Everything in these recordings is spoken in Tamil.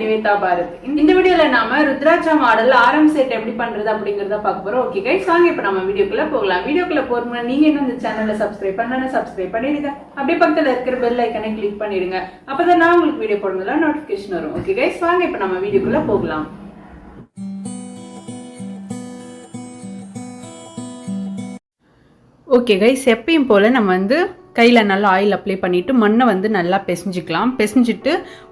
நிவேதா பாரத். இந்த வீடியோல நாம ருத்ராட்சா மாடல் ஆரம் செட் எப்படி பண்றது அப்படிங்கறத பார்க்க போறோம். ஓகே गाइस, வாங்க இப்போ நம்ம வீடியோக்குள்ள போகலாம். வீடியோக்குள்ள போறதுக்கு நீங்க இன்னும் இந்த சேனலை சப்ஸ்கிரைப் பண்ணலனா சப்ஸ்கிரைப் பண்ணிடுங்க. அப்படியே பக்கத்துல இருக்கிற பெல் ஐகானை கிளிக் பண்ணிடுங்க. அப்பதான் நான் உங்களுக்கு வீடியோ போடுறதுல நோட்டிபிகேஷன் வரும். ஓகே गाइस, வாங்க இப்போ நம்ம வீடியோக்குள்ள போகலாம். ஓகே गाइस, எப்பயும் போல நம்ம வந்து கையில் நல்லா ஆயில் அப்ளை பண்ணிவிட்டு மண்ணை வந்து நல்லா பிசைஞ்சிக்கலாம். பிசைஞ்சிட்டு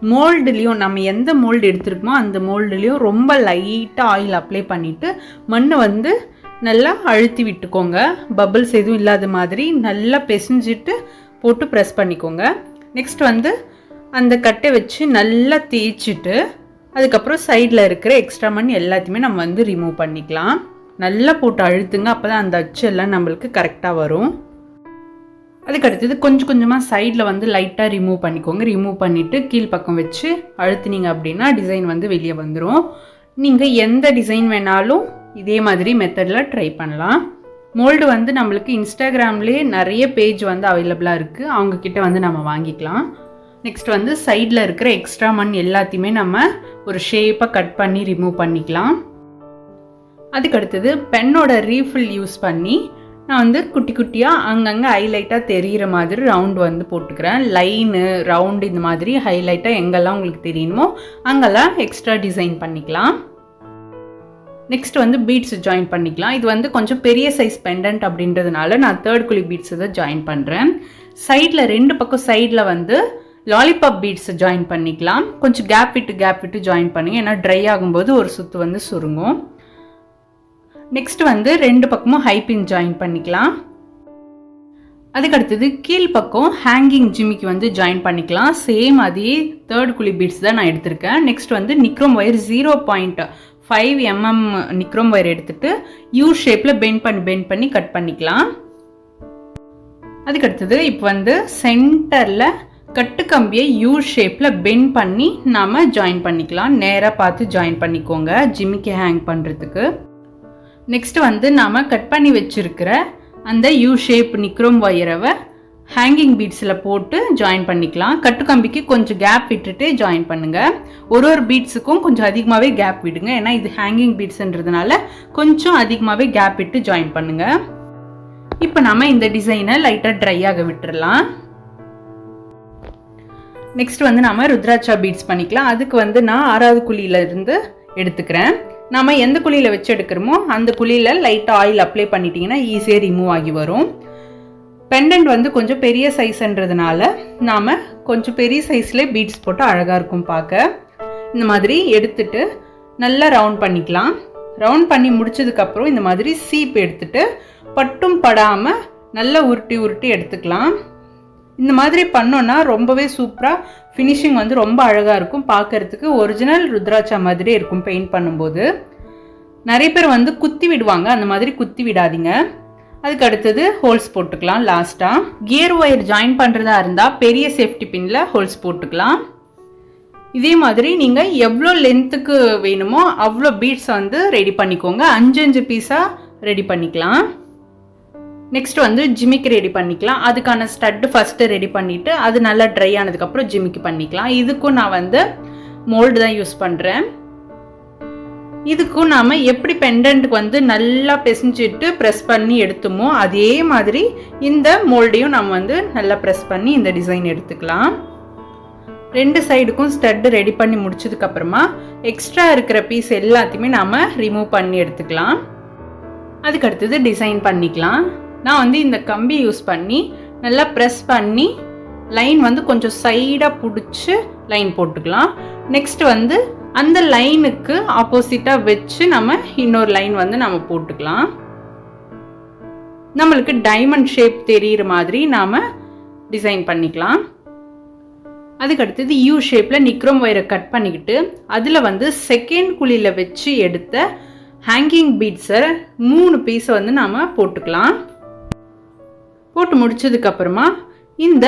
மோல்டுலேயும் நம்ம எந்த மோல்டு எடுத்துருக்கோமோ அந்த மோல்டுலேயும் ரொம்ப லைட்டாக ஆயில் அப்ளை பண்ணிவிட்டு மண்ணை வந்து நல்லா அழுத்தி விட்டுக்கோங்க. பபிள்ஸ் எதுவும் இல்லாத மாதிரி நல்லா பிசைஞ்சிட்டு போட்டு ப்ரெஸ் பண்ணிக்கோங்க. நெக்ஸ்ட் வந்து அந்த கட்டை வச்சு நல்லா தேய்ச்சிட்டு அதுக்கப்புறம் சைடில் இருக்கிற எக்ஸ்ட்ரா மண் எல்லாத்தையுமே நம்ம வந்து ரிமூவ் பண்ணிக்கலாம். நல்லா போட்டு அழுத்துங்க, அப்போ தான் அந்த அச்சு எல்லாம் நம்மளுக்கு கரெக்டாக வரும். அதுக்கடுத்தது கொஞ்சம் கொஞ்சமாக சைடில் வந்து லைட்டாக ரிமூவ் பண்ணிக்கோங்க. ரிமூவ் பண்ணிவிட்டு கீழ்ப்பக்கம் வச்சு அழுத்துனீங்க அப்படின்னா டிசைன் வந்து வெளியே வந்துடும். நீங்கள் எந்த டிசைன் வேணாலும் இதே மாதிரி மெத்தடில் ட்ரை பண்ணலாம். மோல்டு வந்து நம்மளுக்கு இன்ஸ்டாகிராம்லேயே நிறைய பேஜ் வந்து அவைலபிளாக இருக்குது, அவங்கக்கிட்ட வந்து நம்ம வாங்கிக்கலாம். நெக்ஸ்ட் வந்து சைடில் இருக்கிற எக்ஸ்ட்ரா மண் எல்லாத்தையுமே நம்ம ஒரு ஷேப்பாக கட் பண்ணி ரிமூவ் பண்ணிக்கலாம். அதுக்கடுத்தது பென்னோட ரீஃபில் யூஸ் பண்ணி நான் வந்து குட்டி குட்டியாக அங்கங்கே ஹைலைட்டாக தெரிகிற மாதிரி ரவுண்டு வந்து போட்டுக்கிறேன். லைனு ரவுண்டு இந்த மாதிரி ஹைலைட்டாக எங்கெல்லாம் உங்களுக்கு தெரியணுமோ அங்கெல்லாம் எக்ஸ்ட்ரா டிசைன் பண்ணிக்கலாம். நெக்ஸ்ட் வந்து பீட்ஸ் ஜாயின் பண்ணிக்கலாம். இது வந்து கொஞ்சம் பெரிய சைஸ் பெண்டன்ட் அப்படின்றதுனால நான் தேர்ட் குழி பீட்ஸை தான் ஜாயின் பண்ணுறேன். சைடில் ரெண்டு பக்கம் சைடில் வந்து லாலிபாப் பீட்ஸை ஜாயின் பண்ணிக்கலாம். கொஞ்சம் கேப் விட்டு ஜாயின் பண்ணுங்க, ஏன்னா ட்ரை ஆகும்போது ஒரு சுற்று வந்து சுருங்கும். நெக்ஸ்ட் வந்து ரெண்டு பக்கமும் ஹைபின் ஜாயின் பண்ணிக்கலாம். அதுக்கடுத்தது கீழ்ப்பக்கம் ஹேங்கிங் ஜிமிக்கு வந்து ஜாயின் பண்ணிக்கலாம். சேம் அதே தேர்ட் குழி பீட்ஸ் தான் நான் எடுத்திருக்கேன். நெக்ஸ்ட் வந்து nichrome wire 0.5 mm nichrome wire எடுத்துட்டு யூ ஷேப்பில் பெண்ட் பண்ணி கட் பண்ணிக்கலாம். அதுக்கடுத்தது இப்போ வந்து சென்டரில் கட்டுக்கம்பியை யூ ஷேப்பில் பெண்ட் பண்ணி நாம் ஜாயின் பண்ணிக்கலாம். நேராக பார்த்து ஜாயின் பண்ணிக்கோங்க ஜிமிக்கி ஹேங் பண்ணுறதுக்கு. நெக்ஸ்ட் வந்து நாம் கட் பண்ணி வச்சுருக்கிற அந்த யூ ஷேப் நிக்ரோம் ஒயரவை ஹேங்கிங் பீட்ஸில் போட்டு ஜாயின் பண்ணிக்கலாம். கட்டுக்கம்பிக்கு கொஞ்சம் கேப் விட்டுட்டு ஜாயின் பண்ணுங்கள். ஒரு பீட்ஸுக்கும் கொஞ்சம் அதிகமாகவே கேப் விடுங்க, ஏன்னா இது ஹேங்கிங் பீட்ஸுன்றதுனால கொஞ்சம் அதிகமாகவே கேப் விட்டு ஜாயின் பண்ணுங்கள். இப்போ நாம் இந்த டிசைனை லைட்டாக ட்ரை ஆக விட்டுடலாம். நெக்ஸ்ட் வந்து நாம் ருத்ராட்சா பீட்ஸ் பண்ணிக்கலாம். அதுக்கு வந்து நான் 6வது குழியிலேருந்து எடுத்துக்கிறேன். நாம் எந்த குழியில் வச்சு எடுக்கிறோமோ அந்த குழியில் லைட்டாக ஆயில் அப்ளை பண்ணிட்டீங்கன்னா ஈஸியாக ரிமூவ் ஆகி வரும். பெண்டன்ட் வந்து கொஞ்சம் பெரிய சைஸ்ன்றதுனால நாம் கொஞ்சம் பெரிய சைஸ்லேயே பீட்ஸ் போட்டு அழகாக இருக்கும் பார்க்க. இந்த மாதிரி எடுத்துட்டு நல்லா ரவுண்ட் பண்ணிக்கலாம். ரவுண்ட் பண்ணி முடிச்சதுக்கப்புறம் இந்த மாதிரி சீப் எடுத்துட்டு பட்டும் படாமல் நல்லா உருட்டி எடுத்துக்கலாம். இந்த மாதிரி பண்ணோன்னா ரொம்பவே சூப்பராக ஃபினிஷிங் வந்து ரொம்ப அழகாக இருக்கும். பார்க்கறதுக்கு ஒரிஜினல் ருத்ராட்சா மாதிரி இருக்கும். பெயிண்ட் பண்ணும்போது நிறைய பேர் வந்து குத்தி விடுவாங்க, அந்த மாதிரி குத்தி விடாதீங்க. அதுக்கு அடுத்தது ஹோல்ஸ் போட்டுக்கலாம். லாஸ்ட்டாக கியர் ஒயர் ஜாயின் பண்ணுறதா இருந்தால் பெரிய சேஃப்டி பின்னில் ஹோல்ஸ் போட்டுக்கலாம். இதே மாதிரி நீங்கள் எவ்வளோ லென்த்துக்கு வேணுமோ அவ்வளோ பீட்ஸ் வந்து ரெடி பண்ணிக்கோங்க. 5 பீஸாக ரெடி பண்ணிக்கலாம். நெக்ஸ்ட் வந்து ஜிமிக்கு ரெடி பண்ணிக்கலாம். அதுக்கான ஸ்டட்டு ஃபஸ்ட்டு ரெடி பண்ணிவிட்டு அது நல்லா ட்ரை ஆனதுக்கப்புறம் ஜிமிக்கு பண்ணிக்கலாம். இதுக்கும் நான் வந்து மோல்டு தான் யூஸ் பண்ணுறேன். இதுக்கும் நாம் எப்படி பெண்டன்ட்டுக்கு வந்து நல்லா பிசைஞ்சிட்டு ப்ரெஸ் பண்ணி எடுத்தோமோ அதே மாதிரி இந்த மோல்டையும் நம்ம வந்து நல்லா ப்ரெஸ் பண்ணி இந்த டிசைன் எடுத்துக்கலாம். ரெண்டு சைடுக்கும் ஸ்டட்டு ரெடி பண்ணி முடிச்சதுக்கப்புறமா எக்ஸ்ட்ரா இருக்கிற பீஸ் எல்லாத்தையுமே நாம் ரிமூவ் பண்ணி எடுத்துக்கலாம். அதுக்கடுத்தது டிசைன் பண்ணிக்கலாம். நான் வந்து இந்த கம்பி யூஸ் பண்ணி நல்லா ப்ரெஸ் பண்ணி லைன் வந்து கொஞ்சம் சைடாக பிடிச்சி லைன் போட்டுக்கலாம். நெக்ஸ்ட் வந்து அந்த லைனுக்கு ஆப்போசிட்டாக வச்சு நம்ம இன்னொரு லைன் வந்து நம்ம போட்டுக்கலாம். நம்மளுக்கு டைமண்ட் ஷேப் தெரிகிற மாதிரி நாம் டிசைன் பண்ணிக்கலாம். அதுக்கடுத்தது யூ ஷேப்பில் நிக்ரோம் ஒயரை கட் பண்ணிக்கிட்டு அதில் வந்து செகண்ட் குழியில் வச்சு எடுத்த ஹேங்கிங் பீட்ஸை 3 பீஸை வந்து நாம் போட்டுக்கலாம். போட்டு முடிச்சதுக்கப்புறமா இந்த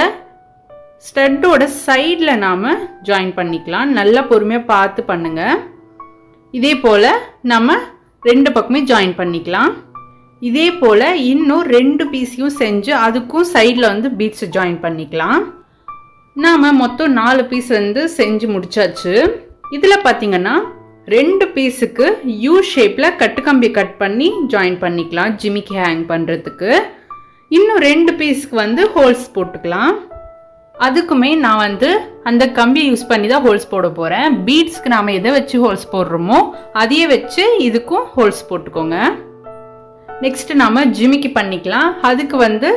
ஸ்டட்டோட சைடில் நாம் ஜாயின் பண்ணிக்கலாம். நல்லா பொறுமையாக பார்த்து பண்ணுங்கள். இதே போல் நம்ம 2 பக்கமே ஜாயின் பண்ணிக்கலாம். இதே போல் இன்னும் 2 பீஸையும் செஞ்சு அதுக்கும் சைடில் வந்து பீட்ஸ் ஜாயின் பண்ணிக்கலாம். நாம் மொத்தம் 4 பீஸ் வந்து செஞ்சு முடிச்சாச்சு. இதில் பார்த்தீங்கன்னா 2 பீஸுக்கு யூ ஷேப்பில் கட்டுக்கம்பி கட் பண்ணி ஜாயின் பண்ணிக்கலாம் ஜிமிக்கி ஹேங் பண்ணுறதுக்கு. இன்னும் 2 பீஸ்க்கு வந்து ஹோல்ஸ் போட்டுக்கலாம். அதுக்குமே நான் வந்து அந்த கம்பியை யூஸ் பண்ணி தான் ஹோல்ஸ் போட போகிறேன். பீட்ஸ்க்கு நாம் எதை வச்சு ஹோல்ஸ் போடுறோமோ அதையே வச்சு இதுக்கும் ஹோல்ஸ் போட்டுக்கோங்க. நெக்ஸ்ட் நாம் ஜிமிக்கி பண்ணிக்கலாம். அதுக்கு வந்து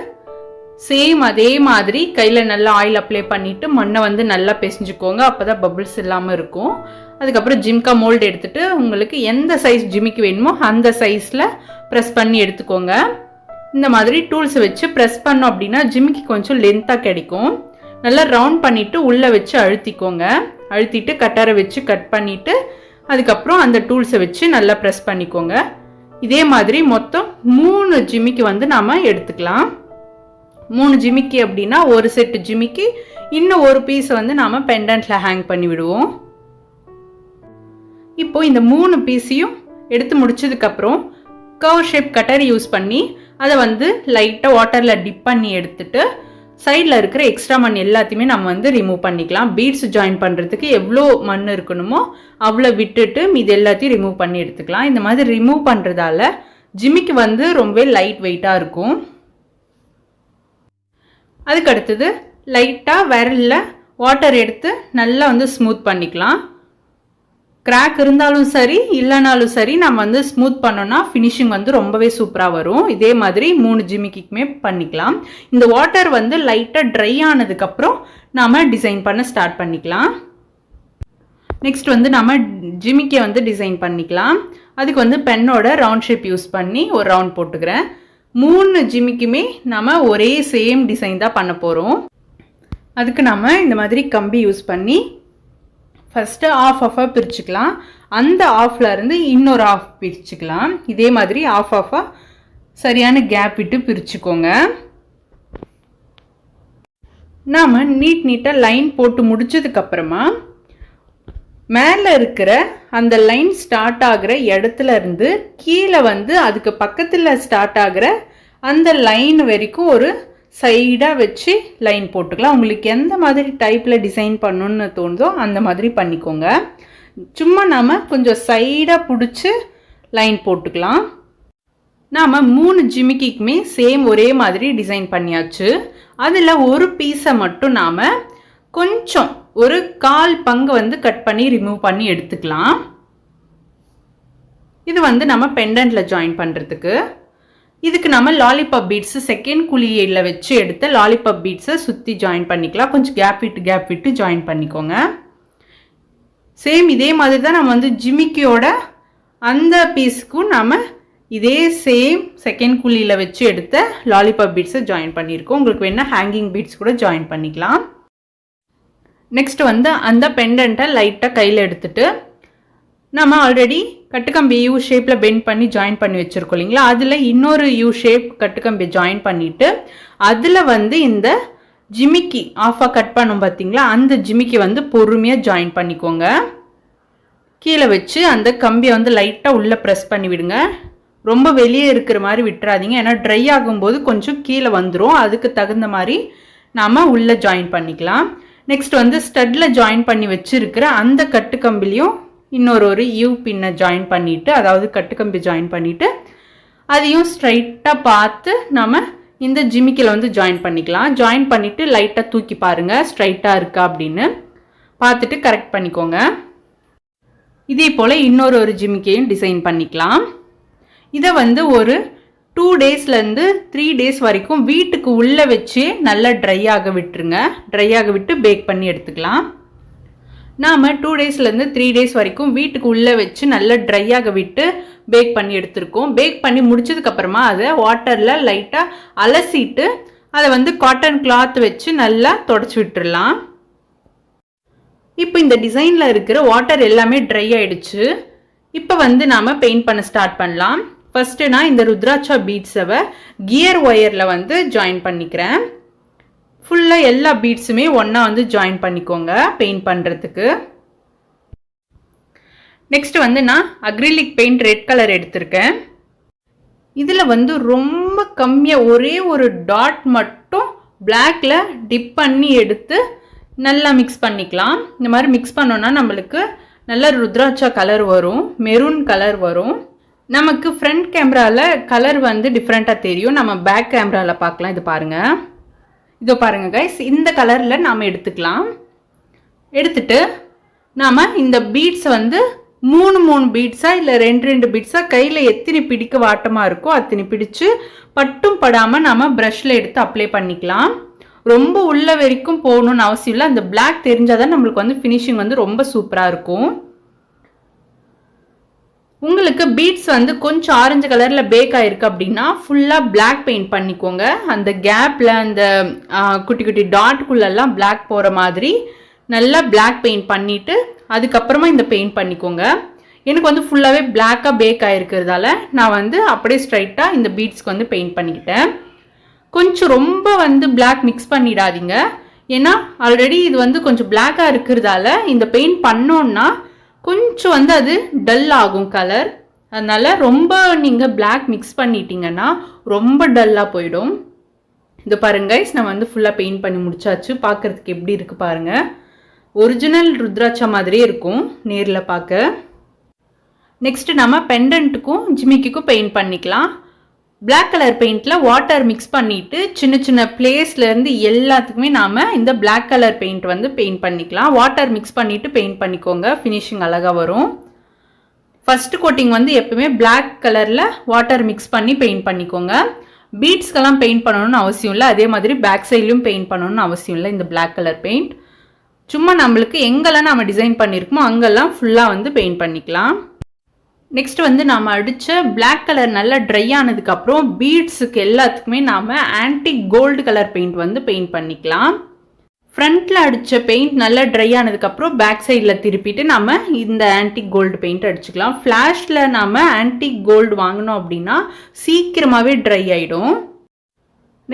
சேம் அதே மாதிரி கையில் நல்லா ஆயில் அப்ளை பண்ணிவிட்டு மண்ணை வந்து நல்லா பிசைஞ்சுக்கோங்க. அப்போ தான் பபிள்ஸ் இல்லாமல் இருக்கும். அதுக்கப்புறம் ஜிம்கா மோல்டு எடுத்துகிட்டு உங்களுக்கு எந்த சைஸ் ஜிமிக்கி வேணுமோ அந்த சைஸில் ப்ரெஸ் பண்ணி எடுத்துக்கோங்க. இந்த மாதிரி டூல்ஸ் வச்சு ப்ரெஸ் பண்ணோம் அப்படின்னா ஜிமிக்கி கொஞ்சம் லென்த்தாக கிடைக்கும். நல்லா ரவுண்ட் பண்ணிவிட்டு உள்ளே வச்சு அழுத்திக்கோங்க. அழுத்திட்டு கட்டரை வச்சு கட் பண்ணிவிட்டு அதுக்கப்புறம் அந்த டூல்ஸை வச்சு நல்லா ப்ரெஸ் பண்ணிக்கோங்க. இதே மாதிரி மொத்தம் 3 ஜிமிக்கி வந்து நாம் எடுத்துக்கலாம். 3 ஜிமிக்கி அப்படின்னா ஒரு செட்டு ஜிமிக்கி, இன்னும் ஒரு பீஸ் வந்து நாம் பெண்டன்ட்டில் ஹேங் பண்ணி விடுவோம். இப்போ இந்த 3 பீஸையும் எடுத்து முடிச்சதுக்கப்புறம் கர்வ் ஷேப் கட்டர் யூஸ் பண்ணி அதை வந்து லைட்டாக வாட்டரில் டிப் பண்ணி எடுத்துட்டு சைடில் இருக்கிற எக்ஸ்ட்ரா மண் எல்லாத்தையுமே நம்ம வந்து ரிமூவ் பண்ணிக்கலாம். பீட்ஸ் ஜாயின் பண்ணுறதுக்கு எவ்வளோ மண் இருக்கணுமோ அவ்வளோ விட்டுட்டு மீது எல்லாத்தையும் ரிமூவ் பண்ணி எடுத்துக்கலாம். இந்த மாதிரி ரிமூவ் பண்ணுறதால ஜிமிக்கு வந்து ரொம்ப லைட் வெயிட்டாக இருக்கும். அதுக்கு அடுத்தது லைட்டாக விரலில் வாட்டர் எடுத்து நல்லா வந்து ஸ்மூத் பண்ணிக்கலாம். கிராக் இருந்தாலும் சரி இல்லைனாலும் சரி நம்ம வந்து ஸ்மூத் பண்ணோன்னா ஃபினிஷிங் வந்து ரொம்பவே சூப்பராக வரும். இதே மாதிரி 3 ஜிமிக்கிக்குமே பண்ணிக்கலாம். இந்த வாட்டர் வந்து லைட்டாக ட்ரை ஆனதுக்கப்புறம் நாம் டிசைன் பண்ண ஸ்டார்ட் பண்ணிக்கலாம். நெக்ஸ்ட் வந்து நம்ம ஜிமிக்கியை வந்து டிசைன் பண்ணிக்கலாம். அதுக்கு வந்து பென்னோட ரவுண்ட் ஷேப் யூஸ் பண்ணி ஒரு ரவுண்ட் போட்டுக்கிறேன். 3 ஜிமிக்குமே நம்ம ஒரே சேம் டிசைன் தான் பண்ண போகிறோம். அதுக்கு நம்ம இந்த மாதிரி கம்பி யூஸ் பண்ணி ஃபஸ்ட்டு ஆஃபாக பிரிச்சுக்கலாம். அந்த ஆஃப்லேருந்து இன்னொரு ஆஃப் பிரிச்சுக்கலாம். இதே மாதிரி ஆஃபாக சரியான கேப் விட்டு பிரிச்சுக்கோங்க. நாம் நீட்டாக லைன் போட்டு முடிச்சதுக்கப்புறமா மேலே இருக்கிற அந்த லைன் ஸ்டார்ட் ஆகிற இடத்துல இருந்து கீழே வந்து அதுக்கு பக்கத்தில் ஸ்டார்ட் ஆகிற அந்த லைன் வரைக்கும் ஒரு சைடாக வச்சு லைன் போட்டுக்கலாம். உங்களுக்கு எந்த மாதிரி டைப்பில் டிசைன் பண்ணணுன்னு தோணுதோ அந்த மாதிரி பண்ணிக்கோங்க. சும்மா நாம் கொஞ்சம் சைடாக பிடிச்சி லைன் போட்டுக்கலாம். நாம் 3 ஜிமிக்கிக்குமே சேம் ஒரே மாதிரி டிசைன் பண்ணியாச்சு. அதில் ஒரு பீஸை மட்டும் நாம் கொஞ்சம் ஒரு 1/4 பங்கு வந்து கட் பண்ணி ரிமூவ் பண்ணி எடுத்துக்கலாம். இது வந்து நம்ம பெண்டன்ட்டில் ஜாயின் பண்ணுறதுக்கு. இதுக்கு நம்ம லாலிபாப் பீட்ஸு செகண்ட் குழியில் வச்சு எடுத்த லாலிபாப் பீட்ஸை சுற்றி ஜாயின் பண்ணிக்கலாம். கொஞ்சம் கேப் விட்டு ஜாயின் பண்ணிக்கோங்க. சேம் இதே மாதிரி தான் நம்ம வந்து ஜிமிக்கியோட அந்த பீஸுக்கும் நம்ம இதே சேம் செகண்ட் குழியில் வச்சு எடுத்த லாலிபாப் பீட்ஸை ஜாயின் பண்ணியிருக்கோம். உங்களுக்கு வேணால் ஹேங்கிங் பீட்ஸ் கூட ஜாயின் பண்ணிக்கலாம். நெக்ஸ்ட் வந்து அந்த பெண்டன்ட்டை லைட்டாக கையில் எடுத்துட்டு நம்ம ஆல்ரெடி கட்டுக்கம்பி யூ ஷேப்பில் பெண்ட் பண்ணி ஜாயின் பண்ணி வச்சுருக்கோம் இல்லைங்களா, அதில் இன்னொரு யூ ஷேப் கட்டுக்கம்பி ஜாயின் பண்ணிவிட்டு அதில் வந்து இந்த ஜிமிக்கி ஆஃபாக கட் பண்ணோம் பார்த்தீங்களா, அந்த ஜிமிக்கி வந்து பொறுமையாக ஜாயின் பண்ணிக்கோங்க. கீழே வச்சு அந்த கம்பியை வந்து லைட்டாக உள்ளே ப்ரெஸ் பண்ணி விடுங்க. ரொம்ப வெளியே இருக்கிற மாதிரி விட்டுறாதீங்க, ஏன்னா ட்ரை ஆகும்போது கொஞ்சம் கீழே வந்துடும். அதுக்கு தகுந்த மாதிரி நாம் உள்ளே ஜாயின் பண்ணிக்கலாம். நெக்ஸ்ட் வந்து ஸ்டட்டில் ஜாயின் பண்ணி வச்சுருக்கிற அந்த கட்டுக்கம்பிலையும் இன்னொரு யூ பின்னை ஜாயின் பண்ணிவிட்டு, அதாவது கட்டுக்கம்பி ஜாயின் பண்ணிவிட்டு அதையும் ஸ்ட்ரைட்டாக பார்த்து நம்ம இந்த ஜிமிக்கில் வந்து ஜாயின் பண்ணிக்கலாம். ஜாயின் பண்ணிவிட்டு லைட்டாக தூக்கி பாருங்கள் ஸ்ட்ரைட்டாக இருக்கா அப்படின்னு பார்த்துட்டு கரெக்ட் பண்ணிக்கோங்க. இதே போல் இன்னொரு ஜிமிக்கையும் டிசைன் பண்ணிக்கலாம். இதை வந்து ஒரு 2 டேஸ்லேருந்து 3 டேஸ் வரைக்கும் வீட்டுக்கு உள்ளே வச்சு நல்லா ட்ரை ஆக விட்டுருங்க. ட்ரை ஆக விட்டு பேக் பண்ணி எடுத்துக்கலாம். நாம் 2 டேஸ்லேருந்து 3 டேஸ் வரைக்கும் வீட்டுக்கு உள்ளே வச்சு நல்லா ட்ரை ஆக விட்டு பேக் பண்ணி எடுத்துருக்கோம். பேக் பண்ணி முடிச்சதுக்கப்புறமா அதை வாட்டரில் லைட்டாக அலசிட்டு அதை வந்து காட்டன் கிளாத் வச்சு நல்லா தொடச்சி விட்டுடலாம். இப்போ இந்த டிசைனில் இருக்கிற வாட்டர் எல்லாமே ட்ரை ஆகிடுச்சு. இப்போ வந்து நாம் பெயிண்ட் பண்ண ஸ்டார்ட் பண்ணலாம். ஃபஸ்ட்டு நான் இந்த ருத்ராட்சா பீட்ஸை கியர் ஒயரில் வந்து ஜாயின் பண்ணிக்கிறேன். ஃபுல்லாக எல்லா பீட்ஸுமே ஒன்றா வந்து ஜாயின் பண்ணிக்கோங்க பெயிண்ட் பண்ணுறதுக்கு. நெக்ஸ்ட் வந்து நான் அக்ரிலிக் பெயிண்ட் ரெட் கலர் எடுத்திருக்கேன். இதில் வந்து ரொம்ப கம்மியாக ஒரே ஒரு டாட் மட்டும் பிளாக்ல டிப் பண்ணி எடுத்து நல்லா மிக்ஸ் பண்ணிக்கலாம். இந்த மாதிரி மிக்ஸ் பண்ணோன்னா நம்மளுக்கு நல்ல ருத்ராட்சா கலர் வரும், மெரூன் கலர் வரும். நமக்கு ஃப்ரண்ட் கேமராவில் கலர் வந்து டிஃப்ரெண்ட்டாக தெரியும், நம்ம பேக் கேமராவில் பார்க்கலாம். இது பாருங்கள், இதோ பாருங்கள் கைஸ், இந்த கலரில் நாம் எடுத்துக்கலாம். எடுத்துட்டு நாம் இந்த பீட்ஸ் வந்து 3 பீட்ஸாக இல்லை 2 பீட்ஸாக கையில் எத்தனை பிடிக்க வாட்டமாக இருக்கோ அத்தனை பிடிச்சு பட்டும் படாமல் நம்ம ப்ரஷில் எடுத்து அப்ளை பண்ணிக்கலாம். ரொம்ப உள்ள வரைக்கும் போகணும்னு அவசியம் இல்லை. அந்த பிளாக் தெரிஞ்சால் தான் நம்மளுக்கு வந்து ஃபினிஷிங் வந்து ரொம்ப சூப்பராக இருக்கும். உங்களுக்கு பீட்ஸ் வந்து கொஞ்சம் ஆரஞ்சு கலரில் பேக் ஆகிருக்கு அப்படின்னா ஃபுல்லாக பிளாக் பெயிண்ட் பண்ணிக்கோங்க. அந்த கேப்பில் அந்த குட்டி குட்டி டாட்குள்ளெல்லாம் பிளாக் போகிற மாதிரி நல்லா பிளாக் பெயிண்ட் பண்ணிவிட்டு அதுக்கப்புறமா இந்த பெயிண்ட் பண்ணிக்கோங்க. எனக்கு வந்து ஃபுல்லாகவே பிளாக்காக பேக் ஆகிருக்கிறதால நான் வந்து அப்படியே ஸ்ட்ரைட்டாக இந்த பீட்ஸ்க்கு வந்து பெயிண்ட் பண்ணிக்கிட்டேன். கொஞ்சம் ரொம்ப வந்து பிளாக் மிக்ஸ் பண்ணிடாதீங்க, ஏன்னா ஆல்ரெடி இது வந்து கொஞ்சம் பிளாக்காக இருக்கிறதால இந்த பெயிண்ட் பண்ணோன்னா கொஞ்சம் வந்து அது டல் ஆகும் கலர். அதனால் ரொம்ப நீங்கள் பிளாக் மிக்ஸ் பண்ணிட்டீங்கன்னா ரொம்ப டல்லாக போயிடும். இது பாருங்க கைஸ், நான் வந்து ஃபுல்லாக பெயிண்ட் பண்ணி முடிச்சாச்சு. பார்க்குறதுக்கு எப்படி இருக்குது பாருங்கள், ஒரிஜினல் ருத்ராட்சா மாதிரியே இருக்கும் நேரில் பார்க்க. நெக்ஸ்ட்டு நம்ம பெண்டன்ட்டுக்கும் ஜிமிக்கிக்கும் பெயிண்ட் பண்ணிக்கலாம். பிளாக் கலர் பெயிண்டில் வாட்டர் மிக்ஸ் பண்ணிவிட்டு சின்ன சின்ன பிளேஸ்லேருந்து எல்லாத்துக்குமே நாம் இந்த பிளாக் கலர் பெயிண்ட் வந்து பெயிண்ட் பண்ணிக்கலாம். வாட்டர் மிக்ஸ் பண்ணிவிட்டு பெயிண்ட் பண்ணிக்கோங்க, ஃபினிஷிங் அழகாக வரும். ஃபஸ்ட்டு கோட்டிங் வந்து எப்பவுமே பிளாக் கலரில் வாட்டர் மிக்ஸ் பண்ணி பெயிண்ட் பண்ணிக்கோங்க. பீட்ஸ்க்கெல்லாம் பெயிண்ட் பண்ணணும்னு அவசியம் இல்லை, அதே மாதிரி பேக் சைட்லையும் பெயிண்ட் பண்ணணும்னு அவசியம் இல்லை. இந்த பிளாக் கலர் பெயிண்ட் சும்மா நம்மளுக்கு எங்கெல்லாம் நம்ம டிசைன் பண்ணியிருக்கோமோ அங்கெல்லாம் ஃபுல்லாக வந்து பெயிண்ட் பண்ணிக்கலாம். நெக்ஸ்ட் வந்து நாம் அடித்த பிளாக் கலர் நல்லா ட்ரை ஆனதுக்கப்புறம் பீட்ஸுக்கு எல்லாத்துக்குமே நாம் ஆன்டிக் கோல்டு கலர் பெயிண்ட் வந்து பெயிண்ட் பண்ணிக்கலாம். ஃப்ரண்ட்டில் அடித்த பெயிண்ட் நல்லா ட்ரை ஆனதுக்கப்புறம் பேக் சைடில் திருப்பிட்டு நம்ம இந்த ஆன்டிக் கோல்டு பெயிண்ட் அடிச்சுக்கலாம். ஃப்ளாஷில் நாம் ஆன்டிக் கோல்டு வாங்கினோம் அப்படின்னா சீக்கிரமாகவே ட்ரை ஆகிடும்.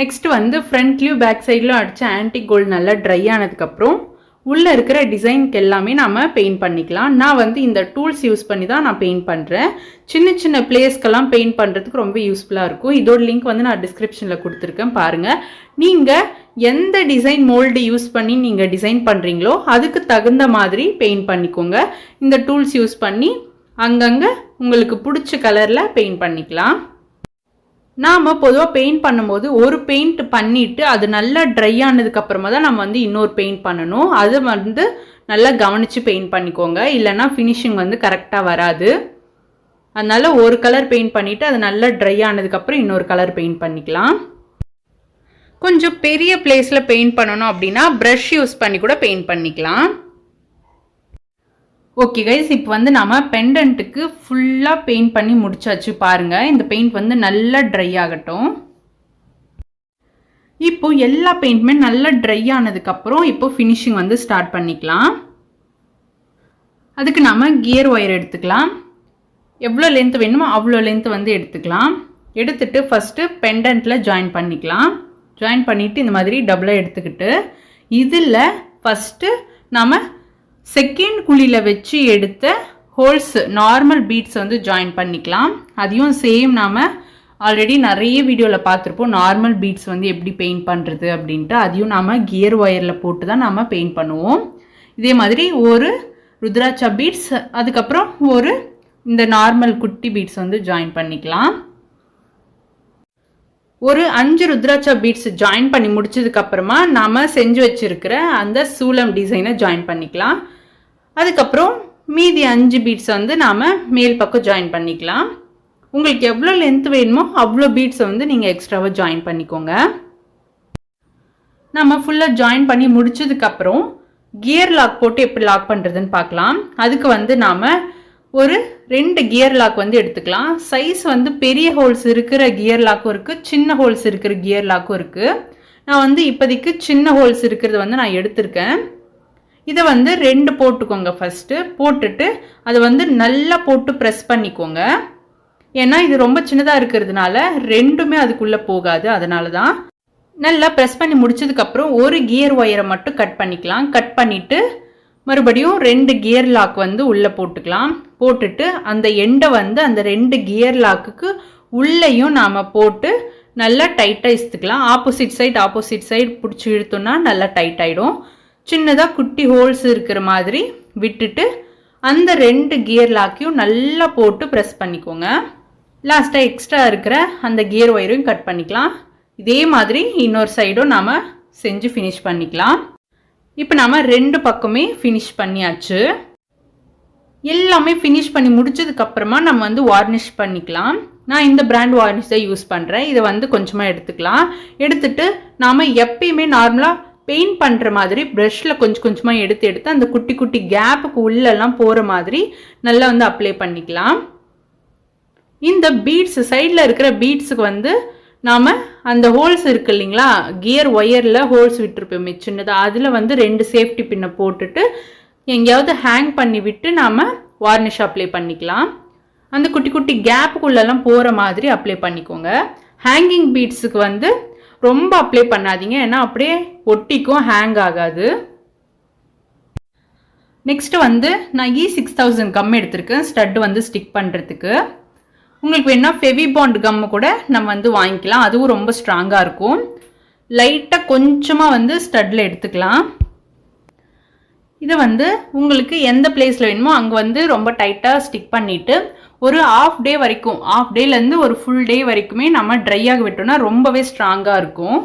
நெக்ஸ்ட் வந்து ஃப்ரண்ட்லேயும் பேக் சைட்லையும் அடித்த ஆன்டிக் கோல்டு நல்லா ட்ரை ஆனதுக்கப்புறம் உள்ளே இருக்கிற டிசைனுக்கு எல்லாமே நம்ம பெயிண்ட் பண்ணிக்கலாம். நான் வந்து இந்த டூல்ஸ் யூஸ் பண்ணி தான் நான் பெயிண்ட் பண்ணுறேன். சின்ன சின்ன பிளேஸ்க்கெல்லாம் பெயிண்ட் பண்ணுறதுக்கு ரொம்ப யூஸ்ஃபுல்லாக இருக்கும். இதோட லிங்க் வந்து நான் டிஸ்கிரிப்ஷனில் கொடுத்துருக்கேன், பாருங்கள். நீங்கள் எந்த டிசைன் மோல்டு யூஸ் பண்ணி நீங்கள் டிசைன் பண்ணுறீங்களோ அதுக்கு தகுந்த மாதிரி பெயிண்ட் பண்ணிக்கோங்க. இந்த டூல்ஸ் யூஸ் பண்ணி அங்கங்கே உங்களுக்கு பிடிச்ச கலரில் பெயிண்ட் பண்ணிக்கலாம். நாம் பொதுவாக பெயிண்ட் பண்ணும்போது ஒரு பெயிண்ட் பண்ணிவிட்டு அது நல்லா ட்ரை ஆனதுக்கப்புறமா தான் நம்ம வந்து இன்னொரு பெயிண்ட் பண்ணணும். அது வந்து நல்லா கவனித்து பெயிண்ட் பண்ணிக்கோங்க, இல்லைன்னா ஃபினிஷிங் வந்து கரெக்டாக வராது. அதனால் ஒரு கலர் பெயிண்ட் பண்ணிவிட்டு அது நல்லா ட்ரை ஆனதுக்கப்புறம் இன்னொரு கலர் பெயிண்ட் பண்ணிக்கலாம். கொஞ்சம் பெரிய பிளேஸில் பெயிண்ட் பண்ணணும் அப்படின்னா ப்ரஷ் யூஸ் பண்ணி கூட பெயிண்ட் பண்ணிக்கலாம். ஓகே கைஸ், இப்போ வந்து நம்ம பெண்டன்ட்டுக்கு ஃபுல்லாக பெயிண்ட் பண்ணி முடிச்சாச்சு. பாருங்கள், இந்த பெயிண்ட் வந்து நல்லா ட்ரை ஆகட்டும். இப்போ எல்லா பெயிண்ட்டுமே நல்லா ட்ரை ஆனதுக்கப்புறம் இப்போ ஃபினிஷிங் வந்து ஸ்டார்ட் பண்ணிக்கலாம். அதுக்கு நம்ம கியர் ஒயர் எடுத்துக்கலாம். எவ்வளோ லென்த் வேணுமோ அவ்வளோ லென்த் வந்து எடுத்துக்கலாம். எடுத்துட்டு ஃபஸ்ட்டு பெண்டன்ட்டில் ஜாயின் பண்ணிக்கலாம். ஜாயின் பண்ணிவிட்டு இந்த மாதிரி டபுளாக எடுத்துக்கிட்டு இதில் ஃபஸ்ட்டு நம்ம செகண்ட் குழியில் வச்சு எடுத்த ஹோல்ஸ் நார்மல் பீட்ஸ் வந்து ஜாயின் பண்ணிக்கலாம். அதையும் சேம் நாம் ஆல்ரெடி நிறைய வீடியோவில் பார்த்துருப்போம், நார்மல் பீட்ஸ் வந்து எப்படி பெயிண்ட் பண்ணுறது அப்படின்ட்டு. அதையும் நாம் கியர் ஒயரில் போட்டு தான் நாம் பெயிண்ட் பண்ணுவோம். இதே மாதிரி ஒரு ருத்ராட்சா பீட்ஸ், அதுக்கப்புறம் ஒரு இந்த நார்மல் குட்டி பீட்ஸ் வந்து ஜாயின் பண்ணிக்கலாம். ஒரு 5 ருத்ராட்சா பீட்ஸ் ஜாயின் பண்ணி முடிச்சதுக்கப்புறமா நாம் செஞ்சு வச்சுருக்கிற அந்த சூலம் டிசைனை ஜாயின் பண்ணிக்கலாம். அதுக்கப்புறம் மீதி 5 பீட்ஸ் வந்து நாம் மேல் பக்கம் ஜாயின் பண்ணிக்கலாம். உங்களுக்கு எவ்வளோ லென்த் வேணுமோ அவ்வளோ பீட்ஸை வந்து நீங்கள் எக்ஸ்ட்ராவாக ஜாயின் பண்ணிக்கோங்க. நம்ம ஃபுல்லாக ஜாயின் பண்ணி முடிச்சதுக்கப்புறம் கியர் லாக் போட்டு எப்படி லாக் பண்ணுறதுன்னு பார்க்கலாம். அதுக்கு வந்து நாம் ஒரு 2 கியர் லாக் வந்து எடுத்துக்கலாம். சைஸ் வந்து பெரிய ஹோல்ஸ் இருக்கிற கியர் லாக்கும் இருக்குது, சின்ன ஹோல்ஸ் இருக்கிற கியர் லாக்கும் இருக்குது. நான் வந்து இப்போதைக்கு சின்ன ஹோல்ஸ் இருக்கிறது வந்து நான் எடுத்திருக்கேன். இதை வந்து 2 போட்டுக்கோங்க. ஃபஸ்ட்டு போட்டுட்டு அதை வந்து நல்லா போட்டு ப்ரெஸ் பண்ணிக்கோங்க. ஏன்னா இது ரொம்ப சின்னதாக இருக்கிறதுனால 2மே அதுக்குள்ளே போகாது, அதனால தான். நல்லா ப்ரெஸ் பண்ணி முடிச்சதுக்கப்புறம் ஒரு கியர் ஒயரை மட்டும் கட் பண்ணிக்கலாம். கட் பண்ணிவிட்டு மறுபடியும் 2 கியர் லாக் வந்து உள்ளே போட்டுக்கலாம். போட்டுட்டு அந்த எண்டை வந்து அந்த 2 கியர் லாக்குக்கு உள்ளேயும் நாம் போட்டு நல்லா டைட்டாக இழுத்துக்கலாம். ஆப்போசிட் சைடு பிடிச்சி இழுத்தோன்னா நல்லா டைட் ஆகிடும். சின்னதாக குட்டி ஹோல்ஸ் இருக்கிற மாதிரி விட்டுட்டு அந்த 2 கியர் லாக்கையும் நல்லா போட்டு ப்ரெஸ் பண்ணிக்கோங்க. லாஸ்ட்டாக எக்ஸ்ட்ரா இருக்கிற அந்த கியர் ஒயரையும் கட் பண்ணிக்கலாம். இதே மாதிரி இன்னொரு சைடும் நாம் செஞ்சு ஃபினிஷ் பண்ணிக்கலாம். இப்போ நாம் 2 பக்கமே ஃபினிஷ் பண்ணியாச்சு. எல்லாமே ஃபினிஷ் பண்ணி முடிச்சதுக்கப்புறமா நம்ம வந்து வார்னிஷ் பண்ணிக்கலாம். நான் இந்த பிராண்ட் வார்னிஷ் தான் யூஸ் பண்ணுறேன். இதை வந்து கொஞ்சமாக எடுத்துக்கலாம். எடுத்துட்டு நாம் எப்பயுமே நார்மலாக பெயிண்ட் பண்ணுற மாதிரி ப்ரஷில் கொஞ்சம் கொஞ்சமாக எடுத்து அந்த குட்டி குட்டி கேப்புக்கு உள்ளெல்லாம் போகிற மாதிரி நல்லா வந்து அப்ளை பண்ணிக்கலாம். இந்த பீட்ஸ் சைடில் இருக்கிற பீட்ஸுக்கு வந்து நாம் அந்த ஹோல்ஸ் இருக்கு இல்லைங்களா, கியர் ஒயரில் ஹோல்ஸ் விட்டுருப்போமே சின்னதாக, அதில் வந்து 2 சேஃப்டி பின்னை போட்டுட்டு எங்கேயாவது ஹேங் பண்ணி விட்டு நாம் வார்னிஷ் அப்ளை பண்ணிக்கலாம். அந்த குட்டி குட்டி கேப்புக்குள்ளெல்லாம் போகிற மாதிரி அப்ளை பண்ணிக்கோங்க. ஹேங்கிங் பீட்ஸுக்கு வந்து ரொம்ப அப்ளை பண்ணாதீங்க, ஏன்னா அப்படியே ஒட்டிக்கும், ஹேங் ஆகாது. நெக்ஸ்ட் வந்து நான் E6000 கம் எடுத்திருக்கேன் ஸ்டட் வந்து ஸ்டிக் பண்ணுறதுக்கு. உங்களுக்கு வேணா ஃபெவிபாண்ட் கம்மு கூட நம்ம வந்து வாங்கிக்கலாம், அதுவும் ரொம்ப ஸ்ட்ராங்காக இருக்கும். லைட்டாக கொஞ்சமாக வந்து ஸ்டட்டில் எடுத்துக்கலாம். இதை வந்து உங்களுக்கு எந்த பிளேஸில் வேணுமோ அங்கே வந்து ரொம்ப டைட்டாக ஸ்டிக் பண்ணிவிட்டு ஒரு ஆஃப் டே வரைக்கும், ஆஃப் டேலேருந்து ஒரு ஃபுல் டே வரைக்குமே நம்ம ட்ரை ஆக விட்டோம்னா ரொம்பவே ஸ்ட்ராங்காக இருக்கும்.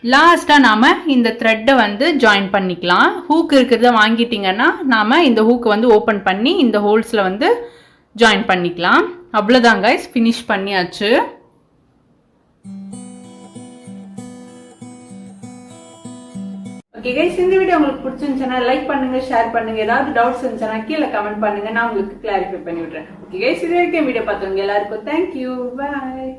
லாஸ்ட்டாக நாம் இந்த த்ரெட்டை வந்து ஜாயின் பண்ணிக்கலாம். ஹூக் இருக்கிறத வாங்கிட்டிங்கன்னா நாம் இந்த ஹூக்கை வந்து ஓப்பன் பண்ணி இந்த ஹோல்ஸில் வந்து ஜாயின் பண்ணிக்கலாம். அவ்வளோதான் கைஸ், ஃபினிஷ் பண்ணியாச்சு. ஓகே கைஸ், இந்த வீடியோ உங்களுக்கு பிடிச்சிருந்துச்சுன்னா லைக் பண்ணுங்க, ஷேர் பண்ணுங்க. ஏதாவது டவுட்ஸ் இருந்துச்சுன்னா கீழே கமெண்ட் பண்ணுங்க, நான் உங்களுக்கு கிளாரிஃபை பண்ணி விடுறேன். ஓகே கைஸ், இது வரைக்கும் வீடியோ பார்த்தவங்க எல்லாருக்கும் தேங்க்யூ, பாய்.